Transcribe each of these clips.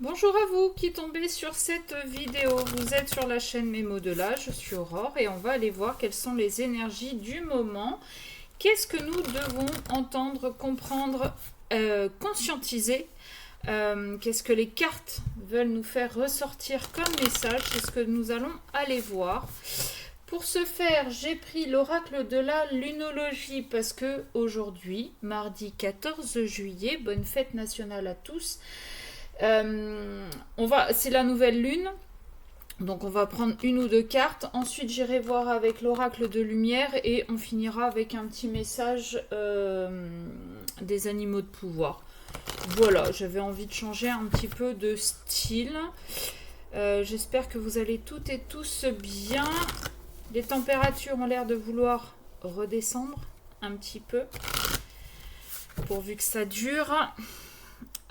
Bonjour à vous qui tombez sur cette vidéo. Vous êtes sur la chaîne Mes mots de là, je suis Aurore et on va aller voir quelles sont les énergies du moment. Qu'est-ce que nous devons entendre, comprendre, conscientiser. Qu'est-ce que les cartes veulent nous faire ressortir comme message. C'est ce que nous allons aller voir. Pour ce faire, j'ai pris l'oracle de la lunologie parce que aujourd'hui, mardi 14 juillet, bonne fête nationale à tous. C'est la nouvelle lune, donc on va prendre une ou deux cartes. Ensuite, j'irai voir avec l'oracle de lumière et on finira avec un petit message des animaux de pouvoir. Voilà, j'avais envie de changer un petit peu de style. J'espère que vous allez toutes et tous bien. Les températures ont l'air de vouloir redescendre un petit peu, pourvu que ça dure.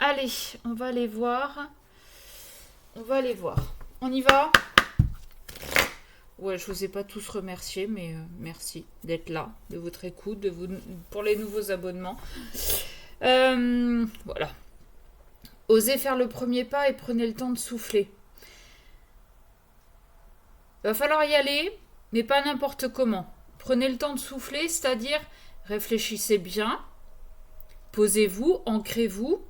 Allez, on va aller voir. On y va? Ouais, je vous ai pas tous remerciés, mais merci d'être là, de votre écoute, pour les nouveaux abonnements. Voilà. Osez faire le premier pas et prenez le temps de souffler. Il va falloir y aller, mais pas n'importe comment. Prenez le temps de souffler, c'est-à-dire réfléchissez bien, posez-vous, ancrez-vous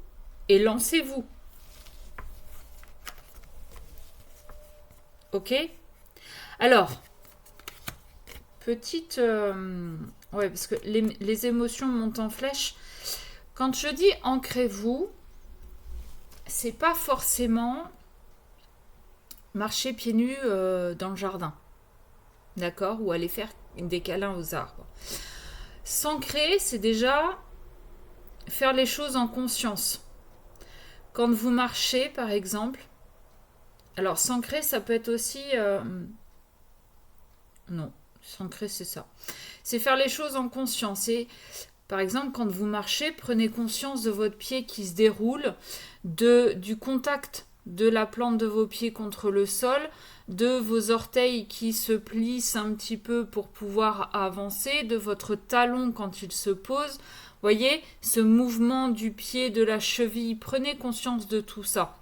et lancez-vous. Ok? Alors, petite... ouais, parce que les émotions montent en flèche. Quand je dis ancrez-vous, c'est pas forcément marcher pieds nus dans le jardin. D'accord? Ou aller faire des câlins aux arbres. S'ancrer, c'est déjà faire les choses en conscience. Quand vous marchez, par exemple, alors s'ancrer, ça peut être aussi... Non, s'ancrer, c'est ça. C'est faire les choses en conscience. Et par exemple, quand vous marchez, prenez conscience de votre pied qui se déroule, du contact de la plante de vos pieds contre le sol, de vos orteils qui se plissent un petit peu pour pouvoir avancer, de votre talon quand il se pose. Voyez, ce mouvement du pied, de la cheville, prenez conscience de tout ça.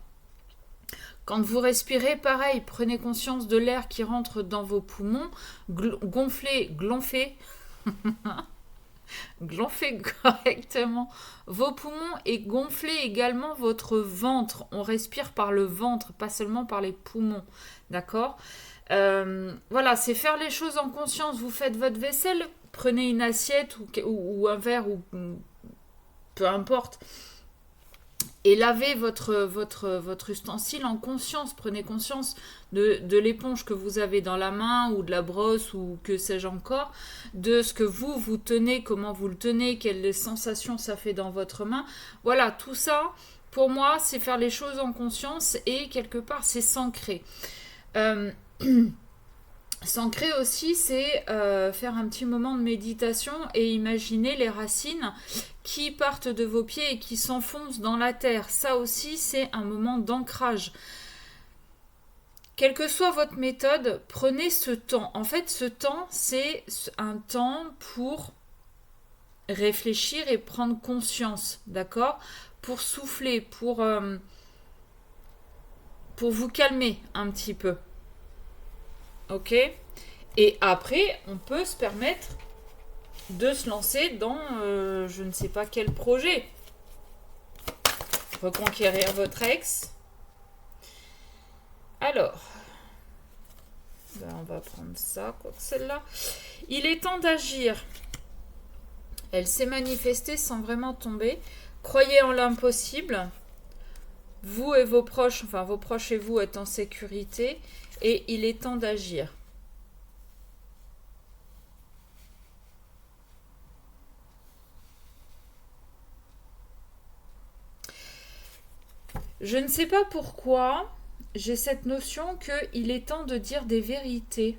Quand vous respirez, pareil, prenez conscience de l'air qui rentre dans vos poumons, gonflez correctement vos poumons et gonflez également votre ventre. On respire par le ventre, pas seulement par les poumons, d'accord? Voilà, c'est faire les choses en conscience. Vous faites votre vaisselle, prenez une assiette ou un verre ou peu importe et lavez votre ustensile en conscience. Prenez conscience de l'éponge que vous avez dans la main ou de la brosse ou que sais-je encore, de ce que vous tenez, comment vous le tenez, quelles sensations ça fait dans votre main. Voilà, tout ça, pour moi, c'est faire les choses en conscience et quelque part, c'est s'ancrer. S'ancrer aussi, c'est faire un petit moment de méditation et imaginer les racines qui partent de vos pieds et qui s'enfoncent dans la terre. Ça aussi, c'est un moment d'ancrage. Quelle que soit votre méthode, prenez ce temps. En fait, ce temps, c'est un temps pour réfléchir et prendre conscience, d'accord? Pour souffler, pour vous calmer un petit peu. Ok? Et après, on peut se permettre de se lancer dans je ne sais pas quel projet. Reconquérir votre ex. Alors, on va prendre ça, quoi que celle-là. Il est temps d'agir. Elle s'est manifestée sans vraiment tomber. Croyez en l'impossible. Vous et vos proches, enfin vos proches et vous êtes en sécurité. Et il est temps d'agir. Je ne sais pas pourquoi j'ai cette notion qu'il est temps de dire des vérités.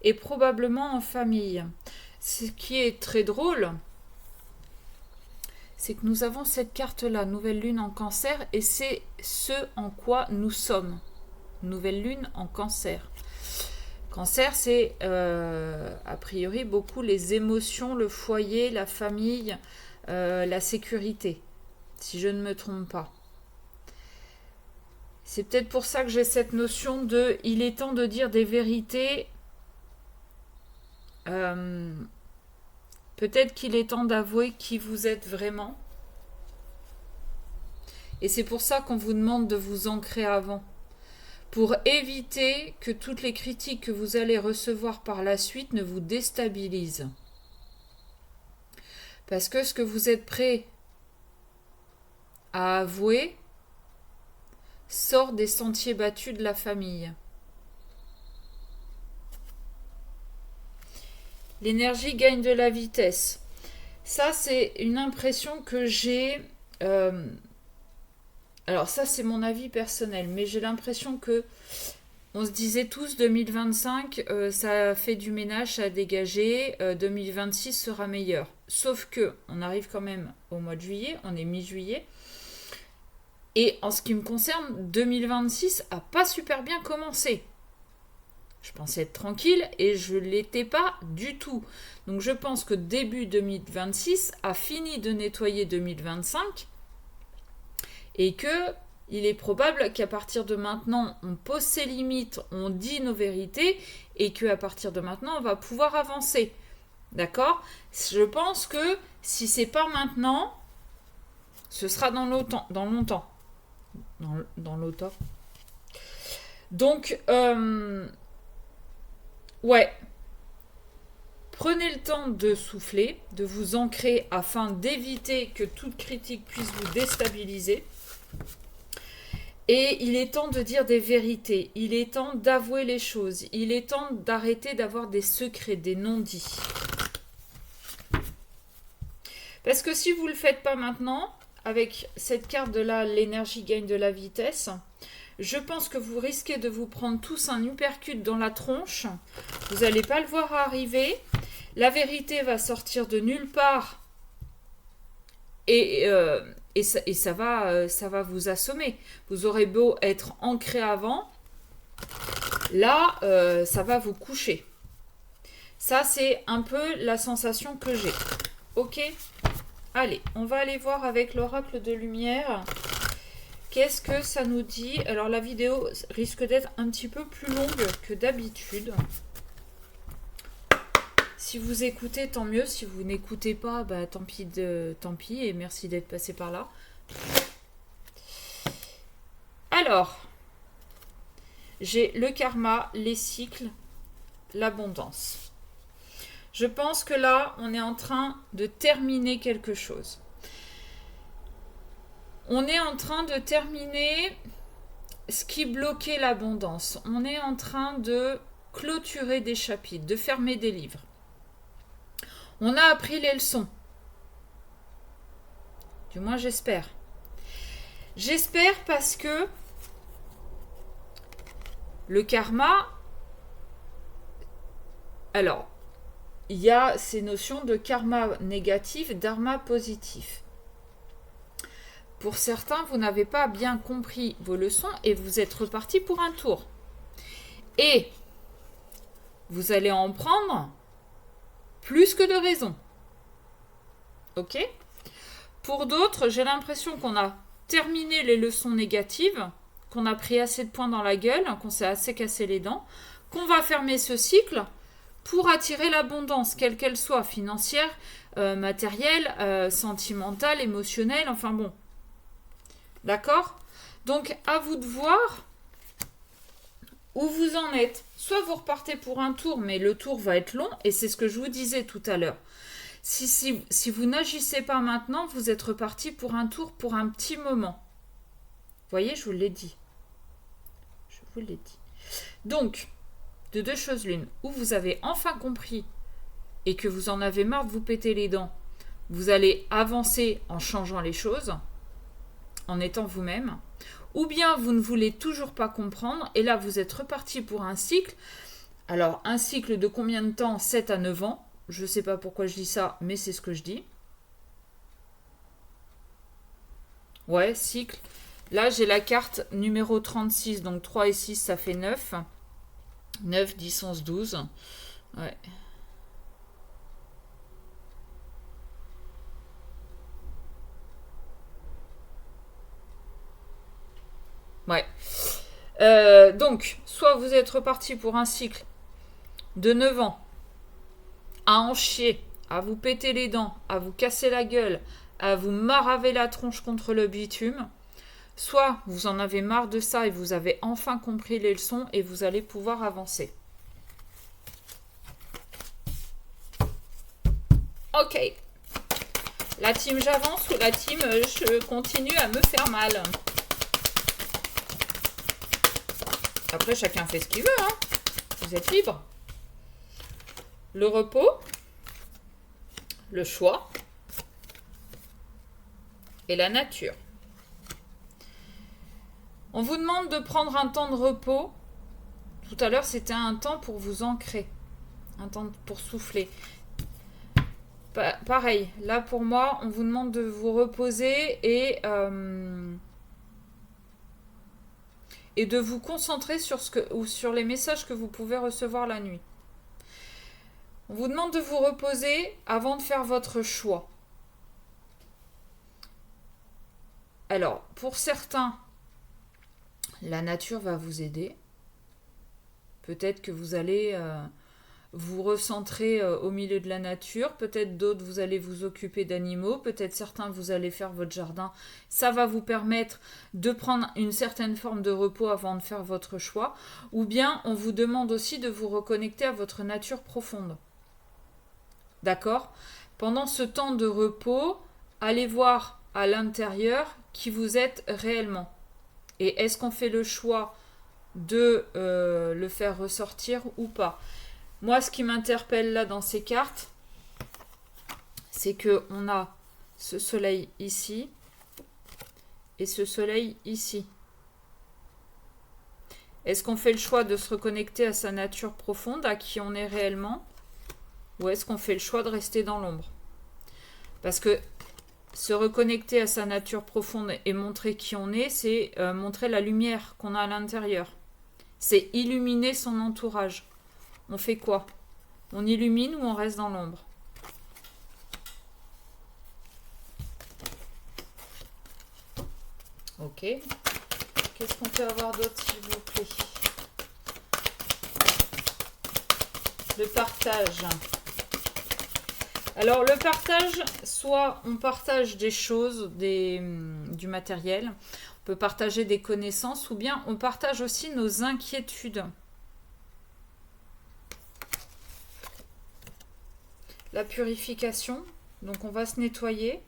Et probablement en famille. Ce qui est très drôle, c'est que nous avons cette carte-là, nouvelle lune en cancer, et c'est ce en quoi nous sommes. Nouvelle lune en cancer. Cancer, c'est a priori beaucoup les émotions, le foyer, la famille, la sécurité, si je ne me trompe pas. C'est peut-être pour ça que j'ai cette notion de « il est temps de dire des vérités ». Peut-être qu'il est temps d'avouer qui vous êtes vraiment. Et c'est pour ça qu'on vous demande de vous ancrer avant. Pour éviter que toutes les critiques que vous allez recevoir par la suite ne vous déstabilisent. Parce que ce que vous êtes prêt à avouer sort des sentiers battus de la famille. L'énergie gagne de la vitesse. Ça, c'est une impression que j'ai. Alors ça, c'est mon avis personnel, mais j'ai l'impression que on se disait tous 2025, ça fait du ménage, ça a dégagé, 2026 sera meilleur. Sauf que on arrive quand même au mois de juillet, on est mi-juillet. Et en ce qui me concerne, 2026 a pas super bien commencé. Je pensais être tranquille et je ne l'étais pas du tout. Donc je pense que début 2026 a fini de nettoyer 2025 et que il est probable qu'à partir de maintenant, on pose ses limites, on dit nos vérités et qu'à partir de maintenant, on va pouvoir avancer. D'accord ? Je pense que si c'est pas maintenant, ce sera dans longtemps. Dans l'automne. Donc, ouais. Prenez le temps de souffler, de vous ancrer afin d'éviter que toute critique puisse vous déstabiliser. Et il est temps de dire des vérités. Il est temps d'avouer les choses. Il est temps d'arrêter d'avoir des secrets, des non-dits. Parce que si vous ne le faites pas maintenant, avec cette carte de là, l'énergie gagne de la vitesse, je pense que vous risquez de vous prendre tous un uppercut dans la tronche. Vous n'allez pas le voir arriver. La vérité va sortir de nulle part. Et ça va vous assommer. Vous aurez beau être ancré avant. Là, ça va vous coucher. Ça, c'est un peu la sensation que j'ai. Ok ? Allez, on va aller voir avec l'oracle de lumière. Qu'est-ce que ça nous dit? Alors la vidéo risque d'être un petit peu plus longue que d'habitude. Si vous écoutez, tant mieux. Si vous n'écoutez pas, bah, tant pis et merci d'être passé par là. Alors, j'ai le karma, les cycles, l'abondance. Je pense que là, on est en train de terminer quelque chose. On est en train de terminer ce qui bloquait l'abondance. On est en train de clôturer des chapitres, de fermer des livres. On a appris les leçons. Du moins, j'espère. J'espère parce que le karma... Alors, il y a ces notions de karma négatif, dharma positif. Pour certains, vous n'avez pas bien compris vos leçons et vous êtes reparti pour un tour. Et vous allez en prendre plus que de raison. Ok ? Pour d'autres, j'ai l'impression qu'on a terminé les leçons négatives, qu'on a pris assez de points dans la gueule, qu'on s'est assez cassé les dents, qu'on va fermer ce cycle pour attirer l'abondance, quelle qu'elle soit, financière, matérielle, sentimentale, émotionnelle, enfin bon. D'accord ? Donc, à vous de voir où vous en êtes. Soit vous repartez pour un tour, mais le tour va être long, et c'est ce que je vous disais tout à l'heure. Si vous n'agissez pas maintenant, vous êtes reparti pour un tour pour un petit moment. Vous voyez, je vous l'ai dit. Je vous l'ai dit. Donc, de deux choses l'une, où vous avez enfin compris et que vous en avez marre de vous péter les dents, vous allez avancer en changeant les choses, en étant vous-même, ou bien vous ne voulez toujours pas comprendre, et là vous êtes reparti pour un cycle. Alors, un cycle de combien de temps? 7 à 9 ans. Je ne sais pas pourquoi je dis ça, mais c'est ce que je dis. Ouais, cycle. Là, j'ai la carte numéro 36, donc 3 et 6, ça fait 9. 9, 10, 11, 12. Ouais. Ouais. Donc, soit vous êtes reparti pour un cycle de 9 ans à en chier, à vous péter les dents, à vous casser la gueule, à vous maraver la tronche contre le bitume, soit vous en avez marre de ça et vous avez enfin compris les leçons et vous allez pouvoir avancer. Ok. La team j'avance ou la team je continue à me faire mal. Après, chacun fait ce qu'il veut, hein. Vous êtes libre. Le repos, le choix et la nature. On vous demande de prendre un temps de repos. Tout à l'heure, c'était un temps pour vous ancrer, un temps pour souffler. Pareil, là pour moi, on vous demande de vous reposer et de vous concentrer sur sur les messages que vous pouvez recevoir la nuit. On vous demande de vous reposer avant de faire votre choix. Alors, pour certains, la nature va vous aider. Peut-être que vous allez vous recentrer au milieu de la nature. Peut-être d'autres, vous allez vous occuper d'animaux. Peut-être certains, vous allez faire votre jardin. Ça va vous permettre de prendre une certaine forme de repos avant de faire votre choix. Ou bien, on vous demande aussi de vous reconnecter à votre nature profonde. D'accord ? Pendant ce temps de repos, allez voir à l'intérieur qui vous êtes réellement. Et est-ce qu'on fait le choix de le faire ressortir ou pas ? Moi, ce qui m'interpelle là dans ces cartes, c'est qu'on a ce soleil ici et ce soleil ici. Est-ce qu'on fait le choix de se reconnecter à sa nature profonde, à qui on est réellement ? Ou est-ce qu'on fait le choix de rester dans l'ombre ? Parce que se reconnecter à sa nature profonde et montrer qui on est, c'est montrer la lumière qu'on a à l'intérieur. C'est illuminer son entourage. On fait quoi ? On illumine ou on reste dans l'ombre ? Ok. Qu'est-ce qu'on peut avoir d'autre, s'il vous plaît ? Le partage. Alors, le partage, soit on partage des choses, du matériel, on peut partager des connaissances, ou bien on partage aussi nos inquiétudes. La purification, donc on va se nettoyer.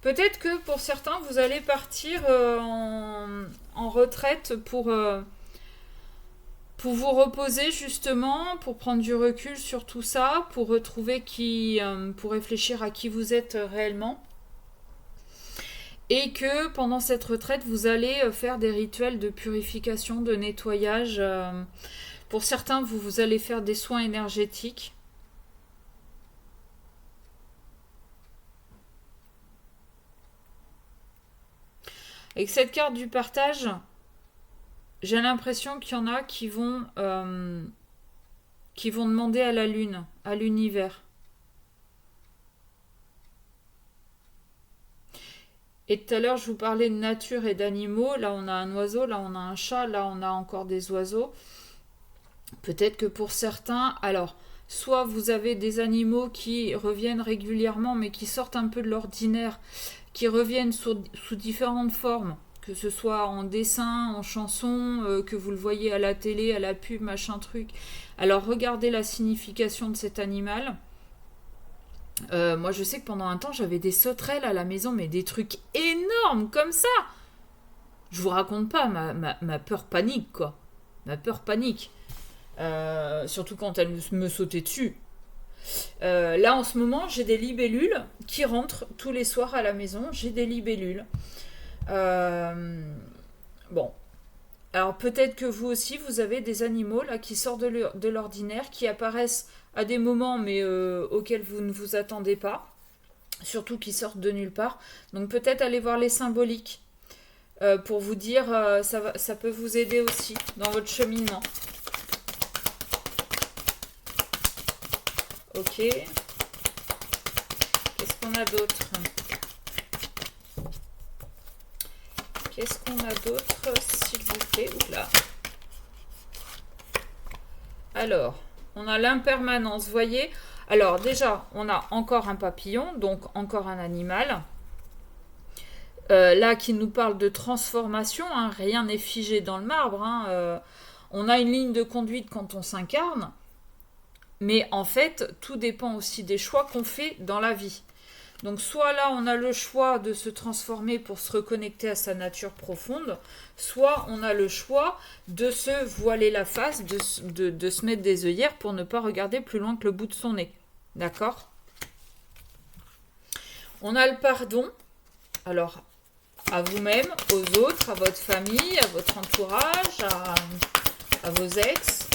Peut-être que pour certains, vous allez partir en retraite pour vous reposer justement, pour prendre du recul sur tout ça, pour retrouver pour réfléchir à qui vous êtes réellement. Et que pendant cette retraite, vous allez faire des rituels de purification, de nettoyage. Pour certains, vous allez faire des soins énergétiques. Avec cette carte du partage, j'ai l'impression qu'il y en a qui vont demander à la lune, à l'univers. Et tout à l'heure, je vous parlais de nature et d'animaux. Là, on a un oiseau, là, on a un chat, là, on a encore des oiseaux. Peut-être que pour certains, alors, soit vous avez des animaux qui reviennent régulièrement, mais qui sortent un peu de l'ordinaire, qui reviennent sous différentes formes, que ce soit en dessin, en chanson, que vous le voyez à la télé, à la pub, machin truc. Alors regardez la signification de cet animal. Moi je sais que pendant un temps j'avais des sauterelles à la maison, mais des trucs énormes comme ça. Je vous raconte pas ma peur panique, quoi. Ma peur panique. Surtout quand elle me sautait dessus. Là en ce moment j'ai des libellules qui rentrent tous les soirs à la maison. J'ai des libellules. Bon. Alors peut-être que vous aussi vous avez des animaux là qui sortent de l'ordinaire, qui apparaissent à des moments mais auxquels vous ne vous attendez pas. Surtout qui sortent de nulle part. Donc peut-être aller voir les symboliques pour vous dire ça peut vous aider aussi dans votre cheminement. Ok. Qu'est-ce qu'on a d'autre ? Qu'est-ce qu'on a d'autre, s'il vous plaît? Oula. Alors, on a l'impermanence, vous voyez. Alors, déjà, on a encore un papillon, donc encore un animal. Là, qui nous parle de transformation, hein, rien n'est figé dans le marbre. Hein, on a une ligne de conduite quand on s'incarne, mais en fait, tout dépend aussi des choix qu'on fait dans la vie. Donc soit là, on a le choix de se transformer pour se reconnecter à sa nature profonde, soit on a le choix de se voiler la face, de se mettre des œillères pour ne pas regarder plus loin que le bout de son nez. D'accord? On a le pardon. Alors, à vous-même, aux autres, à votre famille, à votre entourage, à vos ex.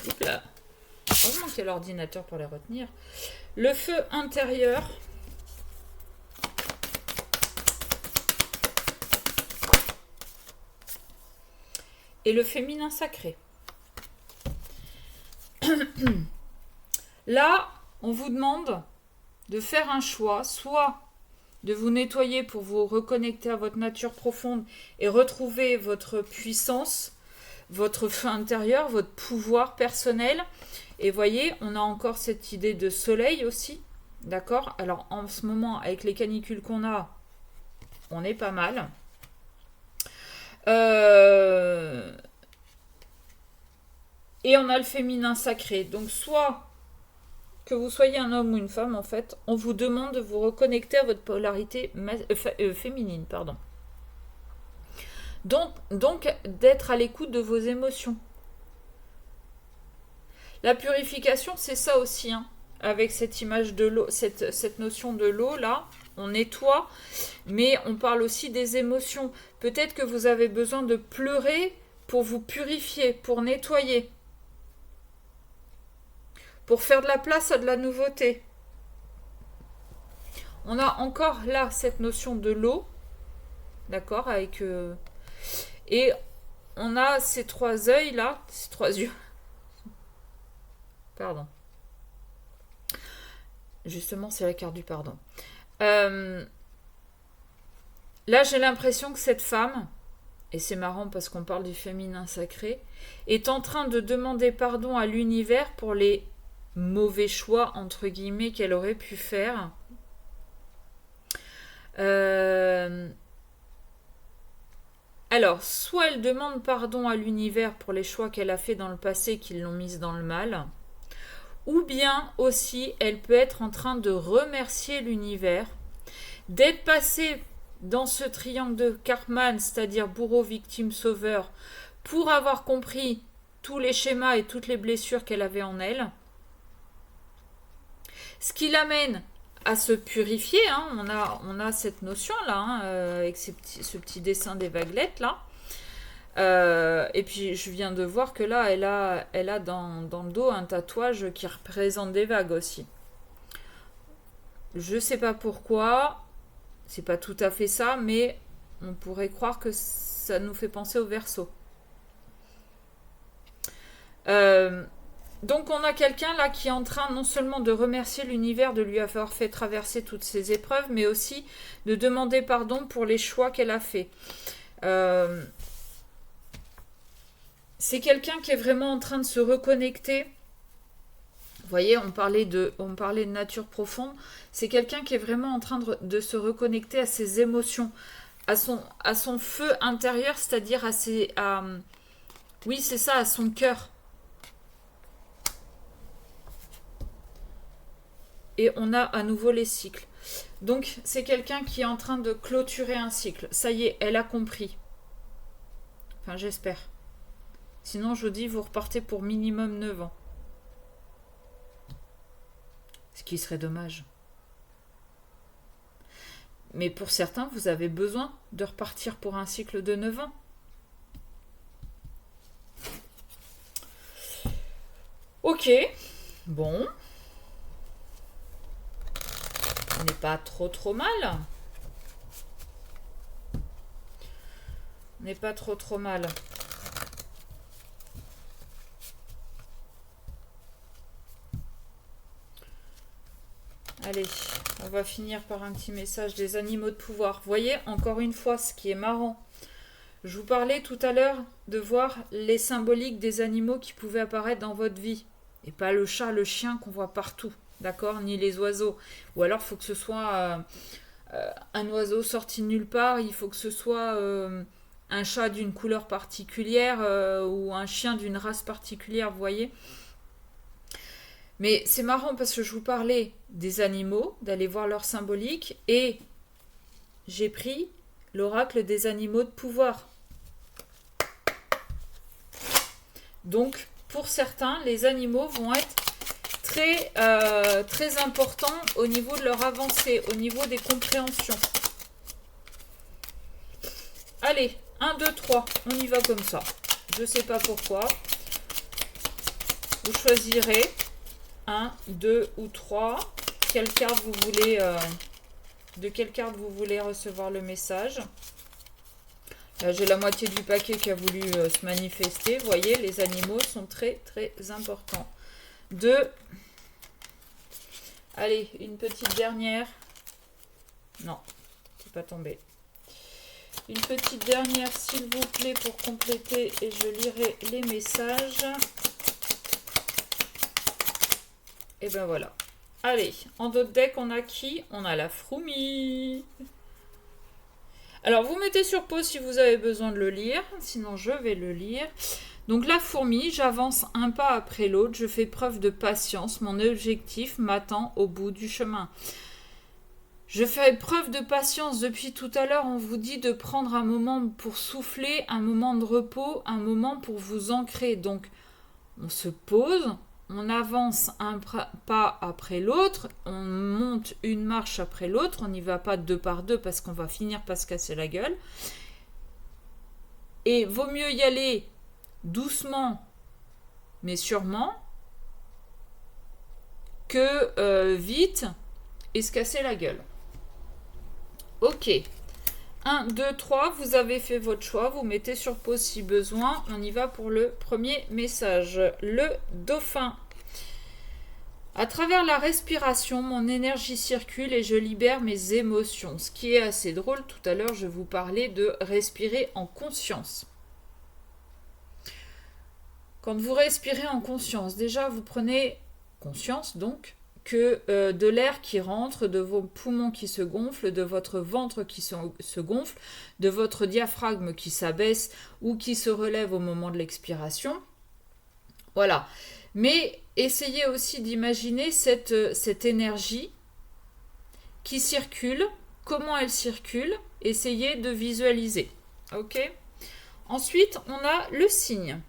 Oups là. Heureusement qu'il y a l'ordinateur pour les retenir. Le feu intérieur. Et le féminin sacré. Là, on vous demande de faire un choix, soit de vous nettoyer pour vous reconnecter à votre nature profonde et retrouver votre puissance, votre feu intérieur, votre pouvoir personnel. Et voyez, on a encore cette idée de soleil aussi, d'accord? Alors en ce moment, avec les canicules qu'on a, on est pas mal. Et on a le féminin sacré. Donc soit que vous soyez un homme ou une femme, en fait, on vous demande de vous reconnecter à votre polarité féminine, pardon. Donc d'être à l'écoute de vos émotions. La purification, c'est ça aussi, hein, avec cette image de l'eau, cette notion de l'eau, là, on nettoie, mais on parle aussi des émotions. Peut-être que vous avez besoin de pleurer pour vous purifier, pour nettoyer, pour faire de la place à de la nouveauté. On a encore là cette notion de l'eau, d'accord, avec... et on a ces trois œils là, ces trois yeux. Pardon. Justement, c'est la carte du pardon. Là, j'ai l'impression que cette femme, et c'est marrant parce qu'on parle du féminin sacré, est en train de demander pardon à l'univers pour les mauvais choix, entre guillemets, qu'elle aurait pu faire. Alors, soit elle demande pardon à l'univers pour les choix qu'elle a fait dans le passé qui l'ont mise dans le mal, ou bien aussi elle peut être en train de remercier l'univers d'être passée dans ce triangle de Karpman, c'est-à-dire bourreau, victime, sauveur, pour avoir compris tous les schémas et toutes les blessures qu'elle avait en elle. Ce qui l'amène à se purifier, hein. On a cette notion-là, hein, avec ce petit dessin des vaguelettes, là. Et puis je viens de voir que là, elle a dans le dos un tatouage qui représente des vagues aussi. Je sais pas pourquoi, c'est pas tout à fait ça, mais on pourrait croire que ça nous fait penser au Verseau. Donc on a quelqu'un là qui est en train non seulement de remercier l'univers de lui avoir fait traverser toutes ces épreuves, mais aussi de demander pardon pour les choix qu'elle a fait. C'est quelqu'un qui est vraiment en train de se reconnecter. Vous voyez, on parlait de nature profonde. C'est quelqu'un qui est vraiment en train de se reconnecter à ses émotions, à son feu intérieur, c'est-à-dire oui, c'est ça, à son cœur. Et on a à nouveau les cycles. Donc, c'est quelqu'un qui est en train de clôturer un cycle. Ça y est, elle a compris. Enfin, j'espère. Sinon, je vous dis, vous repartez pour minimum 9 ans. Ce qui serait dommage. Mais pour certains, vous avez besoin de repartir pour un cycle de 9 ans. Ok. Bon. On n'est pas trop mal. On n'est pas trop mal. Allez, on va finir par un petit message des animaux de pouvoir. Vous voyez, encore une fois, ce qui est marrant. Je vous parlais tout à l'heure de voir les symboliques des animaux qui pouvaient apparaître dans votre vie. Et pas le chat, le chien qu'on voit partout. D'accord? Ni les oiseaux. Ou alors, il faut que ce soit un oiseau sorti de nulle part. Il faut que ce soit un chat d'une couleur particulière ou un chien d'une race particulière, vous voyez? Mais c'est marrant parce que je vous parlais des animaux, d'aller voir leur symbolique, et j'ai pris l'oracle des animaux de pouvoir. Donc, pour certains, les animaux vont être très importants au niveau de leur avancée, au niveau des compréhensions. Allez, 1, 2, 3, on y va comme ça. Je ne sais pas pourquoi. Vous choisirez 1, 2 ou 3. Quelle carte vous voulez, de quelle carte vous voulez recevoir le message. Là, j'ai la moitié du paquet qui a voulu se manifester. Vous voyez, les animaux sont très importants. 2. Allez, une petite dernière. Non, c'est pas tombé. Une petite dernière, s'il vous plaît, pour compléter, et je lirai les messages. Et ben voilà. Allez, en d'autres decks, on a qui? On a la Froumie. Alors, vous mettez sur pause si vous avez besoin de le lire. Sinon, je vais le lire. Donc, la fourmi, j'avance un pas après l'autre. Je fais preuve de patience. Mon objectif m'attend au bout du chemin. Je fais preuve de patience. Depuis tout à l'heure, on vous dit de prendre un moment pour souffler, un moment de repos, un moment pour vous ancrer. Donc, on se pose. On avance un pas après l'autre, on monte une marche après l'autre, on n'y va pas 2 par 2 parce qu'on va finir par se casser la gueule. Et vaut mieux y aller doucement, mais sûrement, que vite et se casser la gueule. Ok. 1, 2, 3, vous avez fait votre choix, vous mettez sur pause si besoin. On y va pour le premier message. Le dauphin. À travers la respiration, mon énergie circule et je libère mes émotions. Ce qui est assez drôle, tout à l'heure je vous parlais de respirer en conscience. Quand vous respirez en conscience, déjà vous prenez conscience donc que de l'air qui rentre, de vos poumons qui se gonflent, de votre ventre qui se gonfle, de votre diaphragme qui s'abaisse ou qui se relève au moment de l'expiration. Voilà. Mais essayez aussi d'imaginer cette énergie qui circule, comment elle circule, essayez de visualiser. Ok ? Ensuite, on a le signe.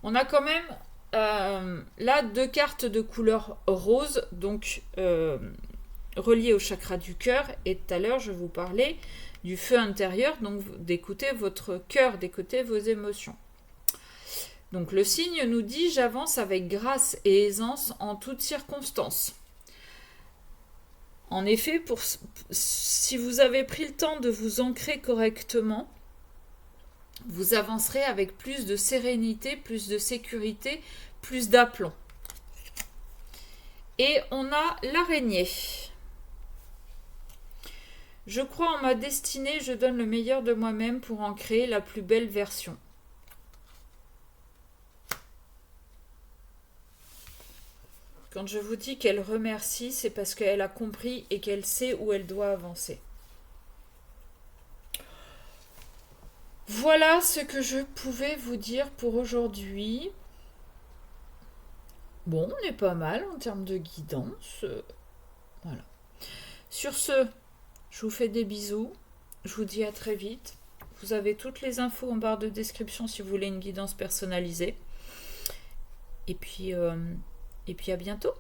On a quand même là 2 cartes de couleur rose, donc reliées au chakra du cœur. Et tout à l'heure, je vous parlais du feu intérieur, donc d'écouter votre cœur, d'écouter vos émotions. Donc le signe nous dit « J'avance avec grâce et aisance en toutes circonstances ». En effet, si vous avez pris le temps de vous ancrer correctement, vous avancerez avec plus de sérénité, plus de sécurité, plus d'aplomb. Et on a l'araignée. Je crois en ma destinée, je donne le meilleur de moi-même pour en créer la plus belle version. Quand je vous dis qu'elle remercie, c'est parce qu'elle a compris et qu'elle sait où elle doit avancer. Voilà ce que je pouvais vous dire pour aujourd'hui. Bon, on est pas mal en termes de guidance. Voilà. Sur ce, je vous fais des bisous. Je vous dis à très vite. Vous avez toutes les infos en barre de description si vous voulez une guidance personnalisée. Et puis à bientôt.